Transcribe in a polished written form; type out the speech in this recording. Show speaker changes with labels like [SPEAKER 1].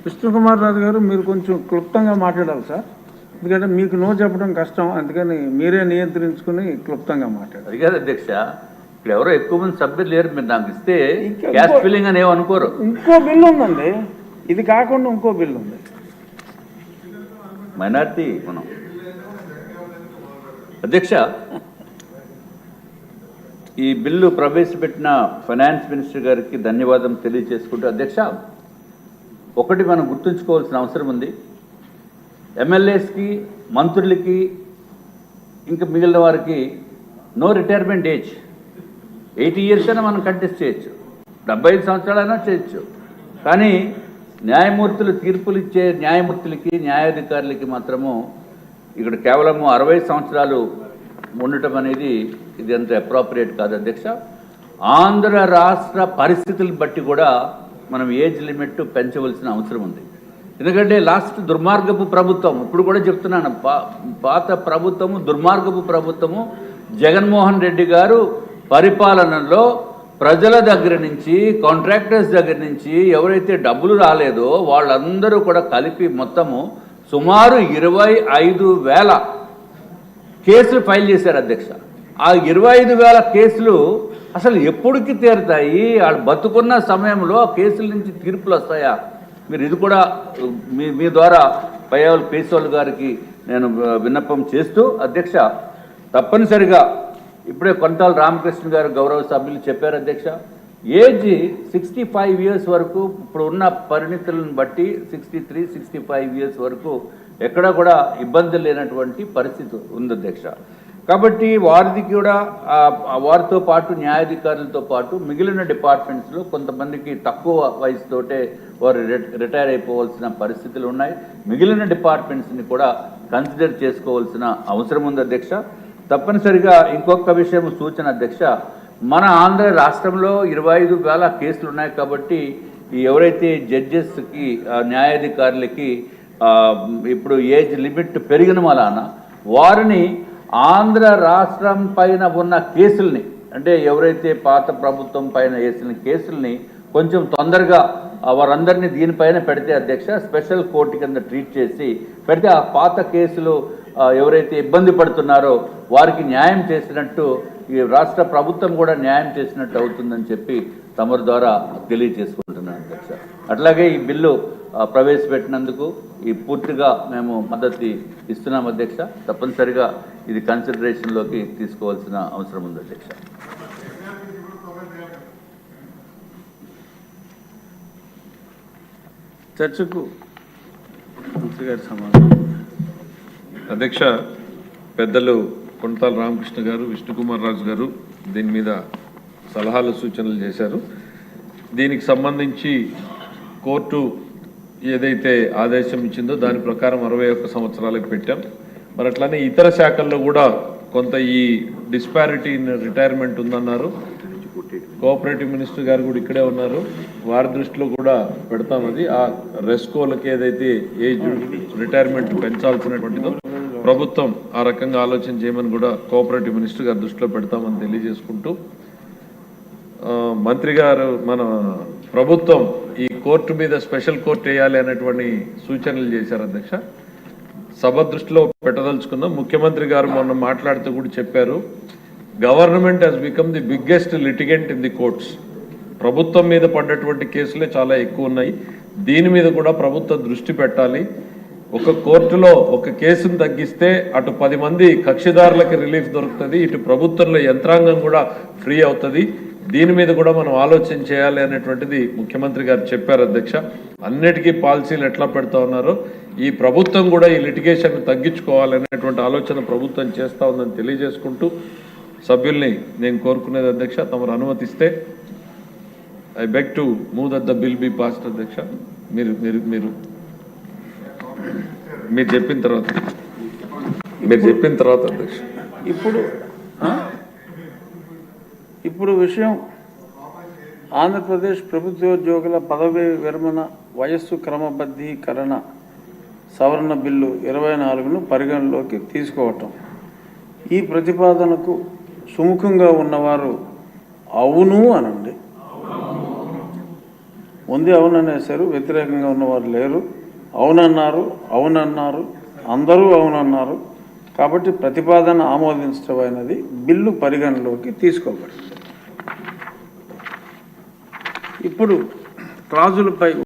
[SPEAKER 1] విష్ణుకుమార్ రాజు గారు మీరు కొంచెం క్లుప్తంగా మాట్లాడాలి సార్, ఎందుకంటే మీకు నో చెప్పడం కష్టం, అందుకని మీరే నియంత్రించుకుని క్లుప్తంగా మాట్లాడారు.
[SPEAKER 2] అది కాదు అధ్యక్ష, ఇక్కడ ఎవరో ఎక్కువ మంది సభ్యులు లేరు, మీరు నాకు ఇస్తే క్యాష్ ఫిల్లింగ్ అని ఏమనుకోరు.
[SPEAKER 1] ఇంకో బిల్లు ఉందండి, ఇది కాకుండా ఇంకో బిల్లు ఉంది,
[SPEAKER 2] మైనార్టీ మనం. అధ్యక్ష, ఈ బిల్లు ప్రవేశపెట్టిన ఫైనాన్స్ మినిస్టర్ గారికి ధన్యవాదం తెలియజేసుకుంటూ, అధ్యక్ష ఒకటి మనం గుర్తుంచుకోవాల్సిన అవసరం ఉంది. ఎమ్మెల్యేస్కి, మంత్రులకి, ఇంకా మిగిలిన వారికి నో రిటైర్మెంట్ ఏజ్. 80 years అయినా మనం కంటెస్ట్ చేయొచ్చు, 75 సంవత్సరాలైనా చేయొచ్చు. కానీ న్యాయమూర్తులు తీర్పులు ఇచ్చే న్యాయమూర్తులకి, న్యాయాధికారులకి మాత్రము ఇక్కడ కేవలము 60 సంవత్సరాలు ఉండటం అనేది ఇది అంత అప్రోప్రియేట్ కాదు అధ్యక్ష. ఆంధ్ర రాష్ట్ర పరిస్థితులను బట్టి కూడా మనం ఏజ్ లిమిట్ పెంచవలసిన అవసరం ఉంది. ఎందుకంటే లాస్ట్ దుర్మార్గపు ప్రభుత్వం, ఇప్పుడు కూడా చెప్తున్నాను, పాత ప్రభుత్వము దుర్మార్గపు ప్రభుత్వము. జగన్మోహన్ రెడ్డి గారు పరిపాలనలో ప్రజల దగ్గర నుంచి, కాంట్రాక్టర్స్ దగ్గర నుంచి ఎవరైతే డబ్బులు రాలేదో వాళ్ళందరూ కూడా కలిపి మొత్తము సుమారు 25,000 కేసులు ఫైల్ చేశారు అధ్యక్ష. ఆ 25,000 కేసులు అసలు ఎప్పటికి తీరుతాయి? వాళ్ళు బతుకున్న సమయంలో కేసుల నుంచి తీర్పులు వస్తాయా? మీరు ఇది కూడా మీ ద్వారా పయ్యావులు పేసోళ్ళు గారికి నేను విన్నపం చేస్తూ, అధ్యక్ష తప్పనిసరిగా ఇప్పుడే కొంటాల రామకృష్ణ గారు గౌరవ సభ్యులు చెప్పారు అధ్యక్ష, ఏజ్ 65 years వరకు ఇప్పుడు ఉన్న పరిణితులను బట్టి 63, 65 years వరకు ఎక్కడ కూడా ఇబ్బంది లేనటువంటి పరిస్థితి ఉంది అధ్యక్ష. కాబట్టి వారిది కూడా వారితో పాటు న్యాయాధికారులతో పాటు మిగిలిన డిపార్ట్మెంట్స్లో కొంతమందికి తక్కువ వయసుతోటే వారు రిటైర్ అయిపోవాల్సిన పరిస్థితులు ఉన్నాయి. మిగిలిన డిపార్ట్మెంట్స్ని కూడా కన్సిడర్ చేసుకోవాల్సిన అవసరం ఉంది అధ్యక్ష. తప్పనిసరిగా ఇంకొక విషయం సూచన అధ్యక్ష, మన ఆంధ్ర రాష్ట్రంలో 25,000 కేసులు ఉన్నాయి. కాబట్టి ఎవరైతే జడ్జెస్కి, న్యాయాధికారులకి ఇప్పుడు ఏజ్ లిమిట్ పెరిగిన వలన వారిని ఆంధ్ర రాష్ట్రం పైన ఉన్న కేసుల్ని, అంటే ఎవరైతే పాత ప్రభుత్వం పైన వేసిన కేసుల్ని కొంచెం తొందరగా వారందరినీ దీనిపైన పెడితే అధ్యక్ష, స్పెషల్ కోర్టు కింద ట్రీట్ చేసి పెడితే ఆ పాత కేసులు ఎవరైతే ఇబ్బంది పడుతున్నారో వారికి న్యాయం చేసినట్టు ఈ రాష్ట్ర ప్రభుత్వం కూడా న్యాయం చేసినట్టు అవుతుందని చెప్పి తమరి ద్వారా తెలియజేసుకుంటున్నాను అధ్యక్ష. అట్లాగే ఈ బిల్లు ప్రవేశపెట్టినందుకు ఈ పూర్తిగా మేము మద్దతు ఇస్తున్నాం అధ్యక్ష. తప్పనిసరిగా ఇది కన్సిడరేషన్లోకి తీసుకోవాల్సిన అవసరం ఉంది అధ్యక్ష.
[SPEAKER 1] చర్చకు మంత్రి గారి సమాధానం.
[SPEAKER 3] అధ్యక్ష, పెద్దలు కొంటాల రామకృష్ణ గారు, విష్ణుకుమార్ రాజు గారు దీని మీద సలహాలు సూచనలు చేశారు. దీనికి సంబంధించి కోర్టు ఏదైతే ఆదేశం ఇచ్చిందో దాని ప్రకారం 61 సంవత్సరాలకు పెట్టాం. మరి అట్లానే ఇతర శాఖల్లో కూడా కొంత ఈ డిస్పారిటీ ఇన్ రిటైర్మెంట్ ఉందన్నారు. కోఆపరేటివ్ మినిస్టర్ గారు కూడా ఇక్కడే ఉన్నారు, వారి దృష్టిలో కూడా పెడతాం. అది ఆ రెస్కోలకి ఏదైతే ఏజ్ రిటైర్మెంట్ పెంచాల్సినటువంటిదో ప్రభుత్వం ఆ రకంగా ఆలోచన చేయమని కూడా కోఆపరేటివ్ మినిస్టర్ గారి దృష్టిలో పెడతామని తెలియజేసుకుంటూ, మంత్రి గారు మన ప్రభుత్వం ఈ కోర్టు మీద స్పెషల్ కోర్టు వేయాలి అనేటువంటి సూచనలు చేశారు అధ్యక్ష. సభ దృష్టిలో పెట్టదలుచుకున్నాం. ముఖ్యమంత్రి గారు మొన్న మాట్లాడుతూ కూడా చెప్పారు, government has become the biggest litigant in the courts. ప్రభుత్వం మీద పడ్డటువంటి కేసులే చాలా ఎక్కువ ఉన్నాయి. దీని మీద కూడా ప్రభుత్వం దృష్టి పెట్టాలి. ఒక కోర్టులో ఒక కేసును తగ్గిస్తే అటు 10 మంది కక్షిదారులకి రిలీఫ్ దొరుకుతుంది, ఇటు ప్రభుత్వంలో యంత్రాంగం కూడా ఫ్రీ అవుతుంది. దీని మీద కూడా మనం ఆలోచన చేయాలి అనేటువంటిది ముఖ్యమంత్రి గారు చెప్పారు అధ్యక్ష. అన్నిటికీ పాలసీలు ఎట్లా పెడతా ఉన్నారో ఈ ప్రభుత్వం కూడా ఈ లిటిగేషన్ తగ్గించుకోవాలనేటువంటి ఆలోచన ప్రభుత్వం చేస్తూ ఉందని తెలియజేసుకుంటూ, సభ్యుల్ని నేను కోరుకునేది అధ్యక్ష, తమరు అనుమతిస్తే I beg to move that the bill be passed అధ్యక్ష. మీరు చెప్పిన తర్వాత అధ్యక్ష.
[SPEAKER 1] ఇప్పుడు విషయం ఆంధ్రప్రదేశ్ ప్రభుత్వోద్యోగుల పదవీ విరమణ వయస్సు క్రమబద్ధీకరణ సవరణ బిల్లు 24ను పరిగణలోకి తీసుకోవటం. ఈ ప్రతిపాదనకు సుముఖంగా ఉన్నవారు అవును అనండి. ఉంది అవుననేసారు, వ్యతిరేకంగా ఉన్నవారు లేరు. అవునన్నారు, అందరూ అవునన్నారు. కాబట్టి ప్రతిపాదన ఆమోదించడమైనది బిల్లు పరిగణలోకి తీసుకోబడింది. ఇప్పుడు క్లాజులపై